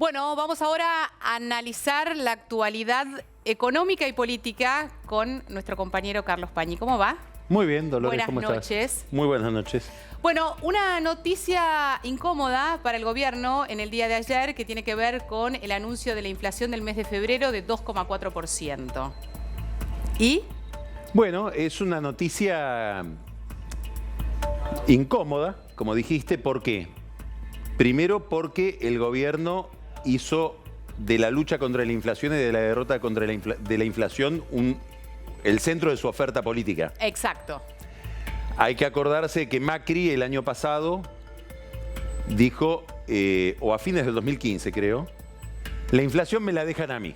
Bueno, vamos ahora a analizar la actualidad económica y política con nuestro compañero Carlos Pañi. ¿Cómo va? Muy bien, Dolores, ¿cómo Buenas estás? noches. Muy buenas noches. Bueno, una noticia incómoda para el gobierno en el día de ayer que tiene que ver con el anuncio de la inflación del mes de febrero de 2,4%. ¿Y? Bueno, es una noticia incómoda, como dijiste, ¿por qué? Primero porque el gobierno hizo de la lucha contra la inflación y de la derrota contra la inflación el centro de su oferta política. Exacto. Hay que acordarse que Macri el año pasado dijo, o a fines del 2015 creo, la inflación me la dejan a mí.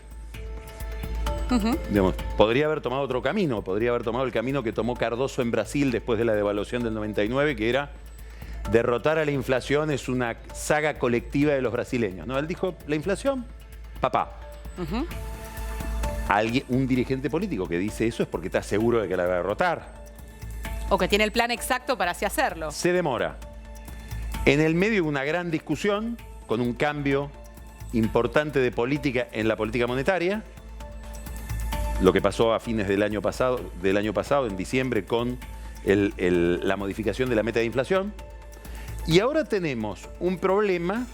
Digamos, podría haber tomado otro camino, podría haber tomado el camino que tomó Cardoso en Brasil después de la devaluación del 99, que era derrotar a la inflación es una saga colectiva de los brasileños. ¿No? Él dijo, la inflación, papá. Un dirigente político que dice eso es porque está seguro de que la va a derrotar. O que tiene el plan exacto para así hacerlo. Se demora. En el medio de una gran discusión, con un cambio importante de política en la política monetaria, lo que pasó a fines del año pasado, en diciembre, con la modificación de la meta de inflación. Y ahora tenemos un problema,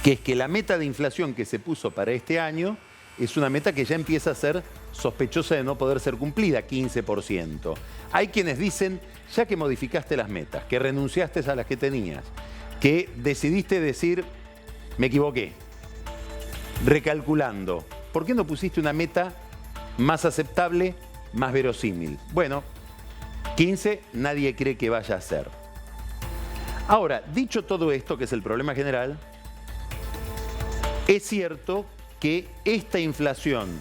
que es que la meta de inflación que se puso para este año es una meta que ya empieza a ser sospechosa de no poder ser cumplida, 15%. Hay quienes dicen, ya que modificaste las metas, que renunciaste a las que tenías, que decidiste decir, me equivoqué, recalculando, ¿por qué no pusiste una meta más aceptable, más verosímil? Bueno, 15 nadie cree que vaya a ser. Ahora, dicho todo esto, que es el problema general, es cierto que esta inflación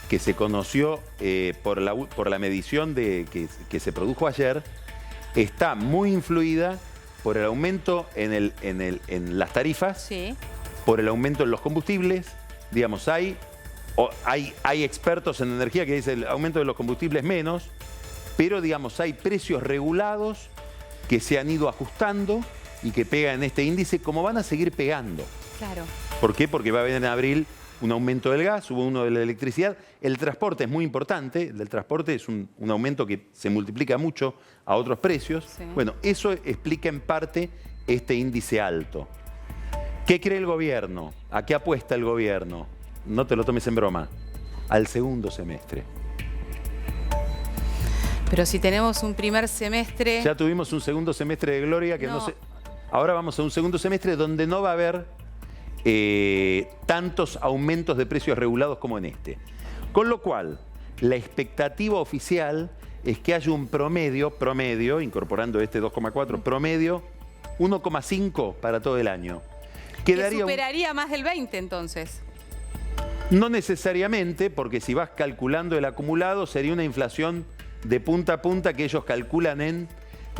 que se conoció por la medición que se produjo ayer, está muy influida por el aumento en las tarifas, Sí. por el aumento en los combustibles. Digamos, hay expertos en energía que dicen el aumento de los combustibles menos, pero digamos, hay precios regulados que se han ido ajustando y que pegan en este índice, como van a seguir pegando. Claro. ¿Por qué? Porque va a haber en abril un aumento del gas, hubo uno de la electricidad. El transporte es muy importante, el del transporte es un aumento que se multiplica mucho a otros precios. Sí. Bueno, eso explica en parte este índice alto. ¿Qué cree el gobierno? ¿A qué apuesta el gobierno? No te lo tomes en broma. Al segundo semestre. Pero si tenemos un primer semestre... Ya tuvimos un segundo semestre de gloria que no sé. Ahora vamos a un segundo semestre donde no va a haber tantos aumentos de precios regulados como en este. Con lo cual, la expectativa oficial es que haya un promedio, incorporando este 2,4, promedio 1,5 para todo el año. Que superaría más del 20 entonces. No necesariamente, porque si vas calculando el acumulado, sería una inflación de punta a punta que ellos calculan en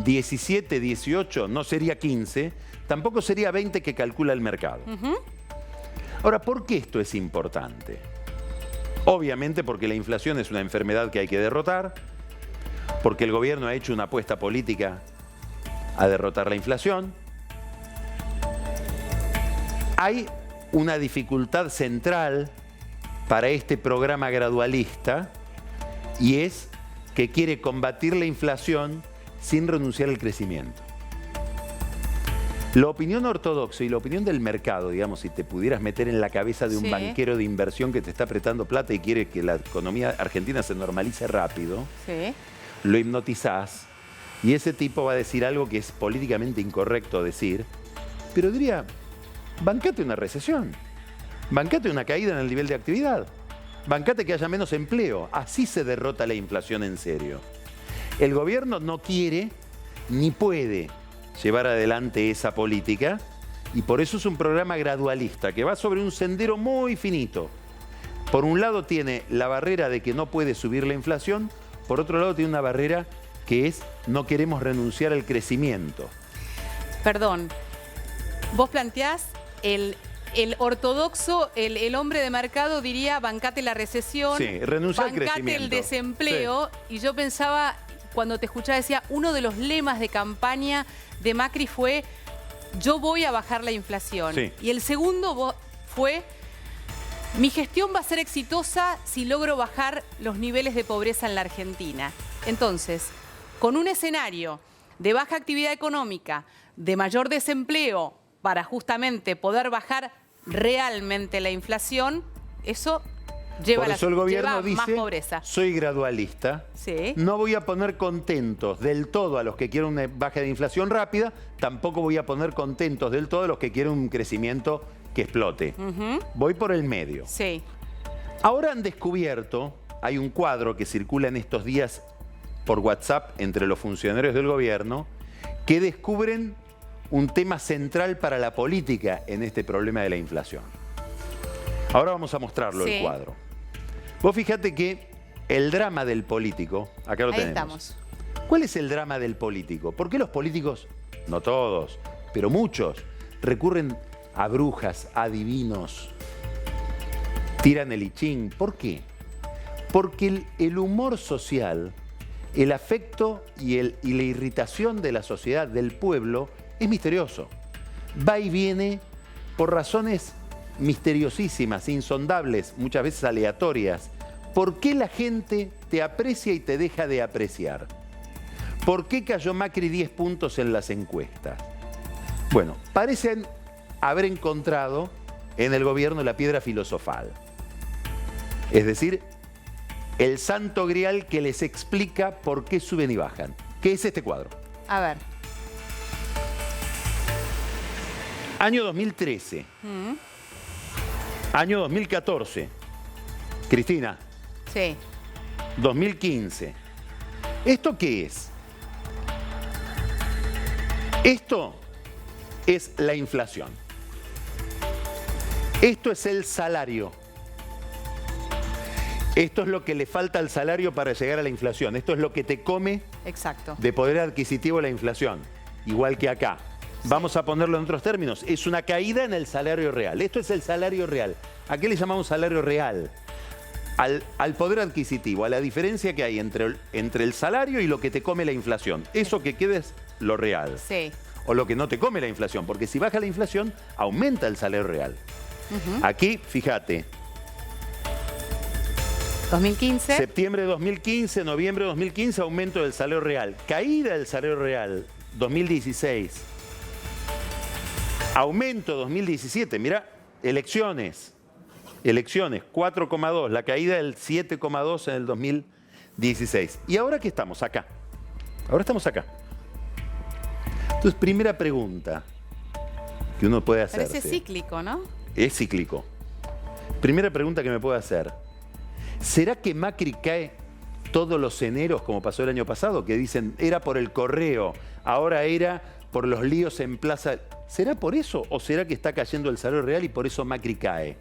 17, 18, no sería 15, tampoco sería 20 que calcula el mercado. Ahora, ¿por qué esto es importante? Obviamente porque la inflación es una enfermedad que hay que derrotar, porque el gobierno ha hecho una apuesta política a derrotar la inflación. Hay una dificultad central para este programa gradualista y es que quiere combatir la inflación sin renunciar al crecimiento. La opinión ortodoxa y la opinión del mercado, digamos, si te pudieras meter en la cabeza de un banquero de inversión que te está apretando plata y quiere que la economía argentina se normalice rápido, lo hipnotizás y ese tipo va a decir algo que es políticamente incorrecto decir, pero diría, bancate una recesión, bancate una caída en el nivel de actividad, bancate que haya menos empleo, así se derrota la inflación en serio. El gobierno no quiere ni puede llevar adelante esa política y por eso es un programa gradualista que va sobre un sendero muy finito. Por un lado tiene la barrera de que no puede subir la inflación, por otro lado tiene una barrera que es no queremos renunciar al crecimiento. Perdón, vos planteás el ortodoxo, el hombre de mercado diría bancate la recesión, renuncia al crecimiento, bancate el desempleo, y yo pensaba, cuando te escuchaba decía, uno de los lemas de campaña de Macri fue yo voy a bajar la inflación. Sí. Y el segundo, fue: mi gestión va a ser exitosa si logro bajar los niveles de pobreza en la Argentina. Entonces, con un escenario de baja actividad económica, de mayor desempleo, para justamente poder bajar realmente la inflación, eso lleva, Por eso el gobierno lleva más dice, pobreza. soy gradualista, Sí. No voy a poner contentos del todo a los que quieren una baja de inflación rápida, tampoco voy a poner contentos del todo a los que quieren un crecimiento que explote. Voy por el medio. Sí. Ahora han descubierto, hay un cuadro que circula en estos días por WhatsApp entre los funcionarios del gobierno, que descubren un tema central para la política en este problema de la inflación. Ahora vamos a mostrarlo, el cuadro. Vos fíjate que el drama del político, acá lo tenemos. Estamos. ¿Cuál es el drama del político? ¿Por qué los políticos, no todos, pero muchos, recurren a brujas, a adivinos, tiran el I Ching? ¿Por qué? Porque el humor social, el afecto y la irritación de la sociedad, del pueblo, es misterioso. Va y viene por razones misteriosísimas, insondables, muchas veces aleatorias. ¿Por qué la gente te aprecia y te deja de apreciar? ¿Por qué cayó Macri 10 puntos en las encuestas? Bueno, parecen haber encontrado en el gobierno la piedra filosofal. Es decir, el santo grial que les explica por qué suben y bajan. ¿Qué es este cuadro? A ver. Año 2013. Año 2014. Cristina. Sí. 2015. ¿Esto qué es? Esto es la inflación. Esto es el salario. Esto es lo que le falta al salario para llegar a la inflación. Esto es lo que te come de poder adquisitivo la inflación. Igual que acá. Vamos a ponerlo en otros términos. Es una caída en el salario real. Esto es el salario real. ¿A qué le llamamos salario real? Al poder adquisitivo, a la diferencia que hay entre el salario y lo que te come la inflación. Eso que queda es lo real. Sí. O lo que no te come la inflación. Porque si baja la inflación, aumenta el salario real. Aquí, fíjate. 2015. Septiembre de 2015, noviembre de 2015, aumento del salario real. Caída del salario real, 2016. Aumento 2017, mirá, elecciones, 4,2, la caída del 7,2 en el 2016. ¿Y ahora qué estamos? Acá. Ahora estamos acá. Entonces, primera pregunta que uno puede hacerse. Parece cíclico, ¿no? Es cíclico. Primera pregunta que me puedo hacer. ¿Será que Macri cae todos los eneros como pasó el año pasado? Que dicen, era por el correo, ahora era por los líos en Plaza. ¿Será por eso o será que está cayendo el salario real y por eso Macri cae?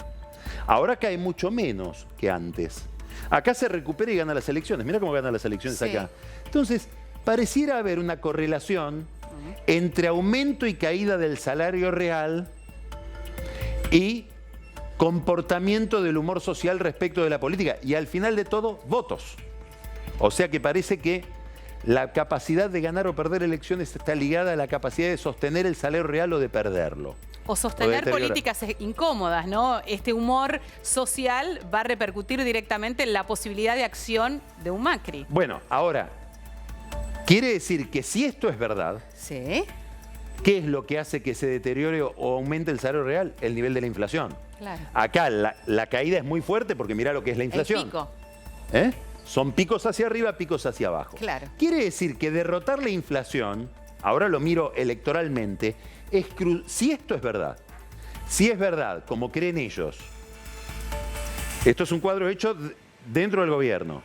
Ahora cae mucho menos que antes. Acá se recupera y gana las elecciones. Mira cómo gana las elecciones acá. Entonces, pareciera haber una correlación entre aumento y caída del salario real y comportamiento del humor social respecto de la política. Y al final de todo, votos. O sea que parece que la capacidad de ganar o perder elecciones está ligada a la capacidad de sostener el salario real o de perderlo. O sostener políticas incómodas, ¿no? Este humor social va a repercutir directamente en la posibilidad de acción de un Macri. Bueno, ahora, quiere decir que si esto es verdad, sí. ¿Qué es lo que hace que se deteriore o aumente el salario real? El nivel de la inflación. Claro. Acá la caída es muy fuerte porque mirá lo que es la inflación. El pico. Son picos hacia arriba, picos hacia abajo. Claro. Quiere decir que derrotar la inflación, ahora lo miro electoralmente, si esto es verdad, si es verdad, como creen ellos, esto es un cuadro hecho dentro del gobierno.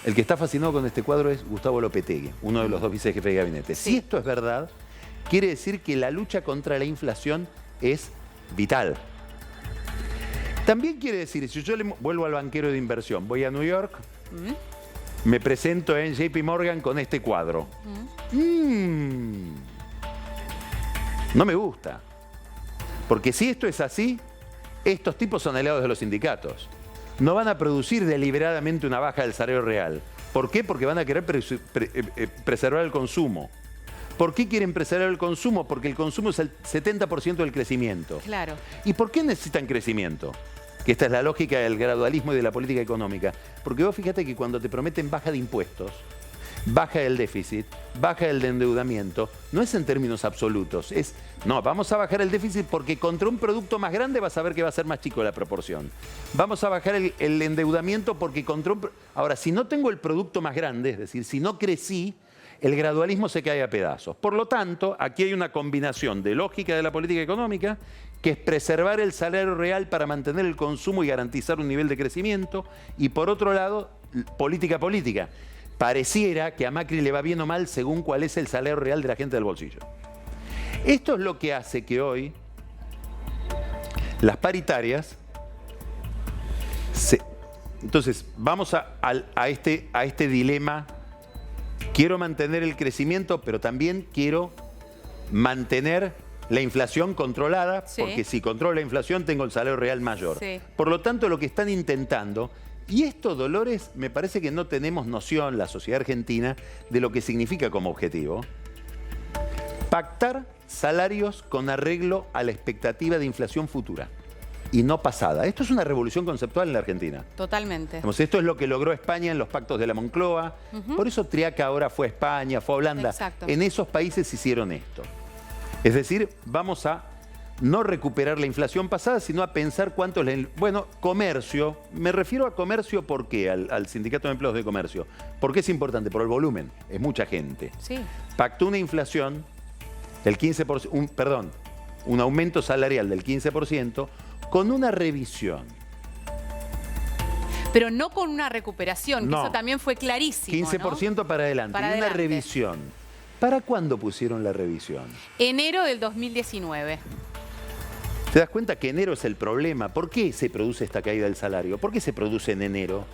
El que está fascinado con este cuadro es Gustavo Lopetegui, uno de los dos vicejefes de gabinete. Sí. Si esto es verdad, quiere decir que la lucha contra la inflación es vital. También quiere decir, si yo vuelvo al banquero de inversión, voy a New York, me presento en JP Morgan con este cuadro. No me gusta. Porque si esto es así, estos tipos son aliados de los sindicatos. No van a producir deliberadamente una baja del salario real. ¿Por qué? Porque van a querer preservar el consumo. ¿Por qué quieren preservar el consumo? Porque el consumo es el 70% del crecimiento. Claro. ¿Y por qué necesitan crecimiento? Que esta es la lógica del gradualismo y de la política económica. Porque vos fíjate que cuando te prometen baja de impuestos, baja del déficit, baja del endeudamiento, no es en términos absolutos, es, no, vamos a bajar el déficit porque contra un producto más grande vas a ver que va a ser más chico la proporción. Vamos a bajar el endeudamiento porque contra un... Ahora, si no tengo el producto más grande, es decir, si no crecí, el gradualismo se cae a pedazos. Por lo tanto, aquí hay una combinación de lógica de la política económica, que es preservar el salario real para mantener el consumo y garantizar un nivel de crecimiento, y por otro lado, política. Pareciera que a Macri le va bien o mal según cuál es el salario real de la gente del bolsillo. Esto es lo que hace que hoy las paritarias... Entonces, vamos a este dilema. Quiero mantener el crecimiento, pero también quiero mantener la inflación controlada, porque si controlo la inflación tengo el salario real mayor. Por lo tanto, lo que están intentando... Y esto, Dolores, me parece que no tenemos noción, la sociedad argentina, de lo que significa como objetivo. Pactar salarios con arreglo a la expectativa de inflación futura y no pasada. Esto es una revolución conceptual en la Argentina. Totalmente. Esto es lo que logró España en los pactos de la Moncloa. Por eso Triaca ahora fue a España, fue a Holanda. Exacto. En esos países hicieron esto. Es decir, vamos a no recuperar la inflación pasada, sino a pensar cuánto es la... Bueno, comercio, me refiero a comercio, ¿por qué? Al Sindicato de Empleados de Comercio. ¿Por qué es importante? Por el volumen, es mucha gente. Sí. Pactó una inflación del 15%, un aumento salarial del 15% con una revisión. Pero no con una recuperación, que eso también fue clarísimo, 15% ¿no? para adelante. Y una revisión. ¿Para cuándo pusieron la revisión? Enero del 2019. ¿Te das cuenta que enero es el problema? ¿Por qué se produce esta caída del salario? ¿Por qué se produce en enero?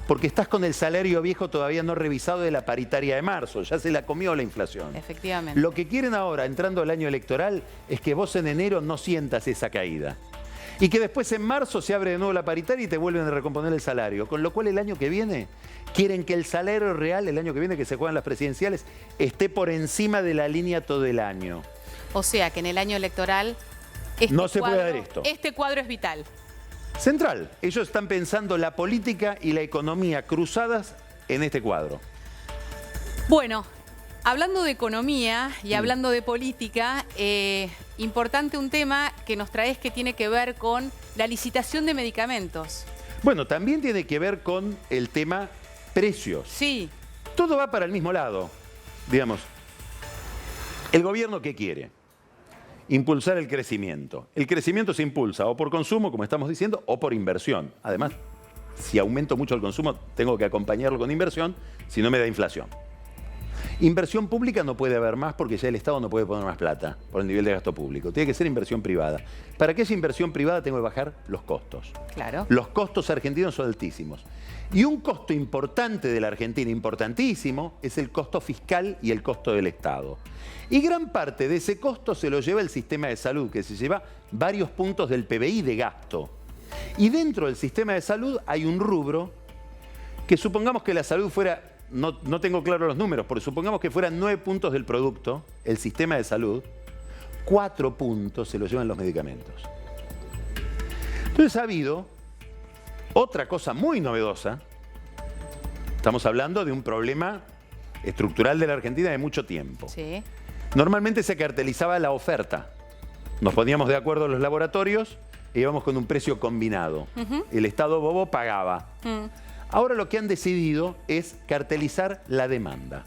Porque estás con el salario viejo todavía no revisado de la paritaria de marzo. Ya se la comió la inflación. Efectivamente. Lo que quieren ahora, entrando al año electoral, es que vos en enero no sientas esa caída. Y que después en marzo se abre de nuevo la paritaria y te vuelven a recomponer el salario. Con lo cual el año que viene quieren que el salario real, el año que viene que se juegan las presidenciales, esté por encima de la línea todo el año. O sea que en el año electoral... no se puede dar esto. Este cuadro es vital. Central. Ellos están pensando la política y la economía cruzadas en este cuadro. Bueno, hablando de economía y hablando de política, importante un tema que nos traes que tiene que ver con la licitación de medicamentos. Bueno, también tiene que ver con el tema precios. Sí. Todo va para el mismo lado. Digamos, ¿el gobierno qué quiere? Impulsar el crecimiento. El crecimiento se impulsa o por consumo, como estamos diciendo, o por inversión. Además, si aumento mucho el consumo, tengo que acompañarlo con inversión, si no me da inflación. Inversión pública no puede haber más porque ya el Estado no puede poner más plata por el nivel de gasto público. Tiene que ser inversión privada. Para que haya inversión privada tengo que bajar los costos. Claro. Los costos argentinos son altísimos. Y un costo importante de la Argentina, importantísimo, es el costo fiscal y el costo del Estado. Y gran parte de ese costo se lo lleva el sistema de salud, que se lleva varios puntos del PBI de gasto. Y dentro del sistema de salud hay un rubro que supongamos que la salud fuera, no tengo claro los números, pero supongamos que fueran 9 puntos del producto, el sistema de salud, 4 puntos se lo llevan los medicamentos. Entonces ha habido otra cosa muy novedosa. Estamos hablando de un problema estructural de la Argentina de mucho tiempo. Sí. Normalmente se cartelizaba la oferta. Nos poníamos de acuerdo los laboratorios e íbamos con un precio combinado. El Estado bobo pagaba. Ahora lo que han decidido es cartelizar la demanda.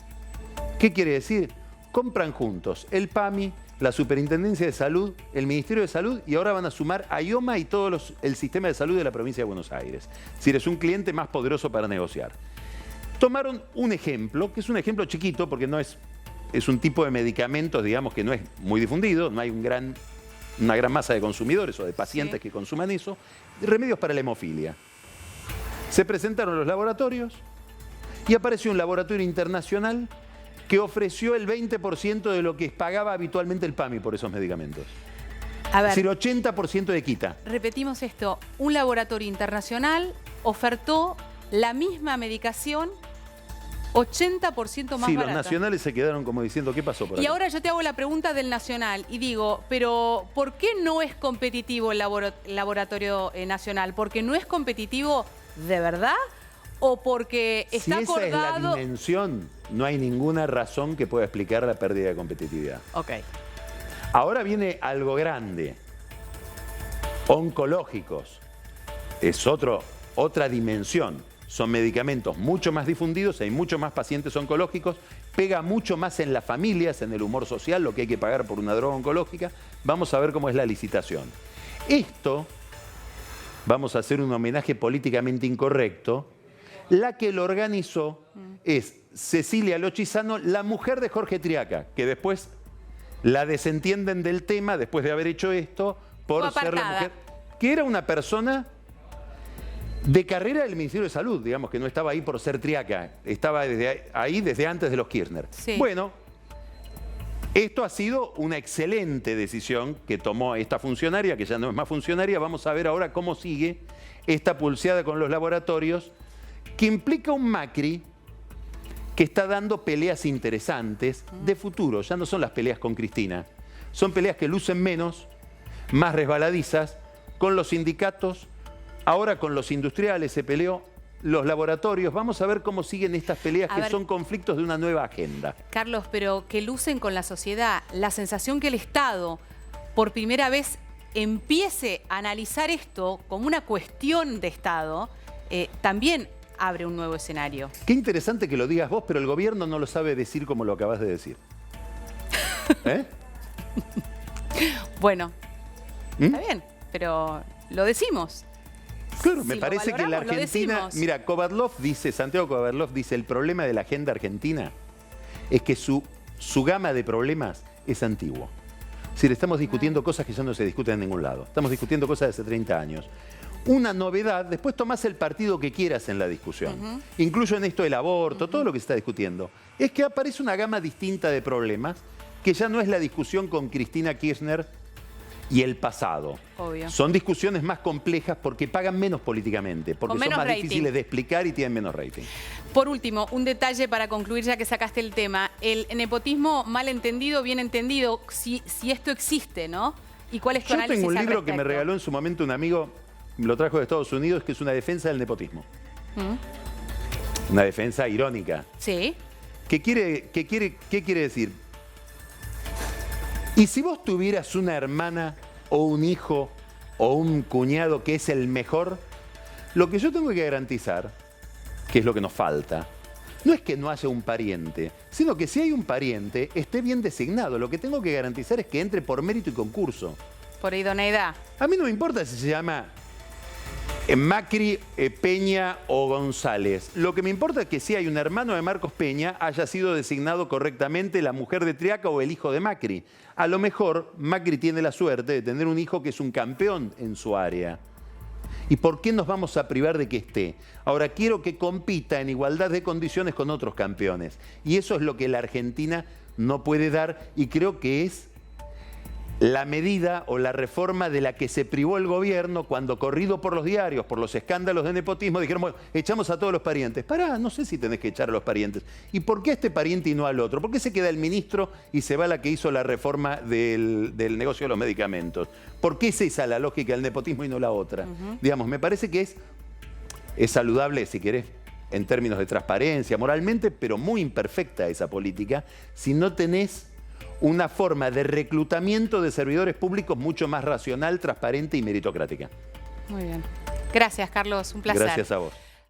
¿Qué quiere decir? Compran juntos el PAMI, la Superintendencia de Salud, el Ministerio de Salud y ahora van a sumar a IOMA y todo el sistema de salud de la provincia de Buenos Aires. Es decir, es un cliente más poderoso para negociar. Tomaron un ejemplo, que es un ejemplo chiquito porque no es un tipo de medicamentos, digamos, que no es muy difundido, no hay una gran masa de consumidores o de pacientes que consuman eso, remedios para la hemofilia. Se presentaron los laboratorios y apareció un laboratorio internacional que ofreció el 20% de lo que pagaba habitualmente el PAMI por esos medicamentos. A ver, es decir, 80% de quita. Repetimos esto, un laboratorio internacional ofertó la misma medicación 80% más sí, barata. los nacionales se quedaron como diciendo, ¿qué pasó por ahí? Y ahora yo te hago la pregunta del nacional y digo, pero ¿por qué no es competitivo el laboratorio nacional? ¿Porque no es competitivo de verdad o porque está acordado? Si esa es la dimensión, no hay ninguna razón que pueda explicar la pérdida de competitividad. Ok. Ahora viene algo grande. Oncológicos. Es otra dimensión. Son medicamentos mucho más difundidos, hay mucho más pacientes oncológicos, pega mucho más en las familias, en el humor social, lo que hay que pagar por una droga oncológica. Vamos a ver cómo es la licitación. Esto, vamos a hacer un homenaje políticamente incorrecto, la que lo organizó es Cecilia Lochisano, la mujer de Jorge Triaca, que después la desentienden del tema, después de haber hecho esto, por ser la mujer, que era una persona de carrera del Ministerio de Salud, digamos, que no estaba ahí por ser Triaca, estaba ahí desde antes de los Kirchner. Sí. Bueno, esto ha sido una excelente decisión que tomó esta funcionaria, que ya no es más funcionaria. Vamos a ver ahora cómo sigue esta pulseada con los laboratorios, que implica un Macri que está dando peleas interesantes de futuro. Ya no son las peleas con Cristina, son peleas que lucen menos, más resbaladizas, con los sindicatos. Ahora con los industriales se peleó, los laboratorios. Vamos a ver cómo siguen estas peleas que son conflictos de una nueva agenda. Carlos, pero que lucen con la sociedad. La sensación que el Estado, por primera vez, empiece a analizar esto como una cuestión de Estado, también abre un nuevo escenario. Qué interesante que lo digas vos, pero el gobierno no lo sabe decir como lo acabas de decir. ¿Eh? Bueno, está bien, pero lo decimos. Claro, me parece que la Argentina... Mira, Santiago Kovadlov dice, el problema de la agenda argentina es que su gama de problemas es antiguo. Es decir, estamos discutiendo cosas que ya no se discuten en ningún lado. Estamos discutiendo cosas de hace 30 años. Una novedad, después tomás el partido que quieras en la discusión. Incluyo en esto el aborto, todo lo que se está discutiendo. Es que aparece una gama distinta de problemas que ya no es la discusión con Cristina Kirchner y el pasado. Obvio. Son discusiones más complejas porque pagan menos políticamente, porque son más difíciles de explicar y tienen menos rating. Por último, un detalle para concluir ya que sacaste el tema. El nepotismo mal entendido, bien entendido, si esto existe, ¿no? ¿Y cuál es tu análisis al respecto? Yo tengo un libro que me regaló en su momento un amigo, lo trajo de Estados Unidos, que es una defensa del nepotismo. Una defensa irónica. Sí. ¿Qué quiere decir? Y si vos tuvieras una hermana o un hijo o un cuñado que es el mejor, lo que yo tengo que garantizar, que es lo que nos falta, no es que no haya un pariente, sino que si hay un pariente, esté bien designado. Lo que tengo que garantizar es que entre por mérito y concurso. Por idoneidad. A mí no me importa si se llama Macri, Peña o González. Lo que me importa es que si hay un hermano de Marcos Peña, haya sido designado correctamente la mujer de Triaca o el hijo de Macri. A lo mejor Macri tiene la suerte de tener un hijo que es un campeón en su área. ¿Y por qué nos vamos a privar de que esté? Ahora, quiero que compita en igualdad de condiciones con otros campeones. Y eso es lo que la Argentina no puede dar y creo que es la medida o la reforma de la que se privó el gobierno cuando, corrido por los diarios, por los escándalos de nepotismo, dijeron, bueno, echamos a todos los parientes. Pará, no sé si tenés que echar a los parientes. ¿Y por qué a este pariente y no al otro? ¿Por qué se queda el ministro y se va la que hizo la reforma del negocio de los medicamentos? ¿Por qué es esa la lógica del nepotismo y no la otra? Digamos, me parece que es saludable, si querés, en términos de transparencia, moralmente, pero muy imperfecta esa política, si no tenés una forma de reclutamiento de servidores públicos mucho más racional, transparente y meritocrática. Muy bien. Gracias, Carlos. Un placer. Gracias a vos.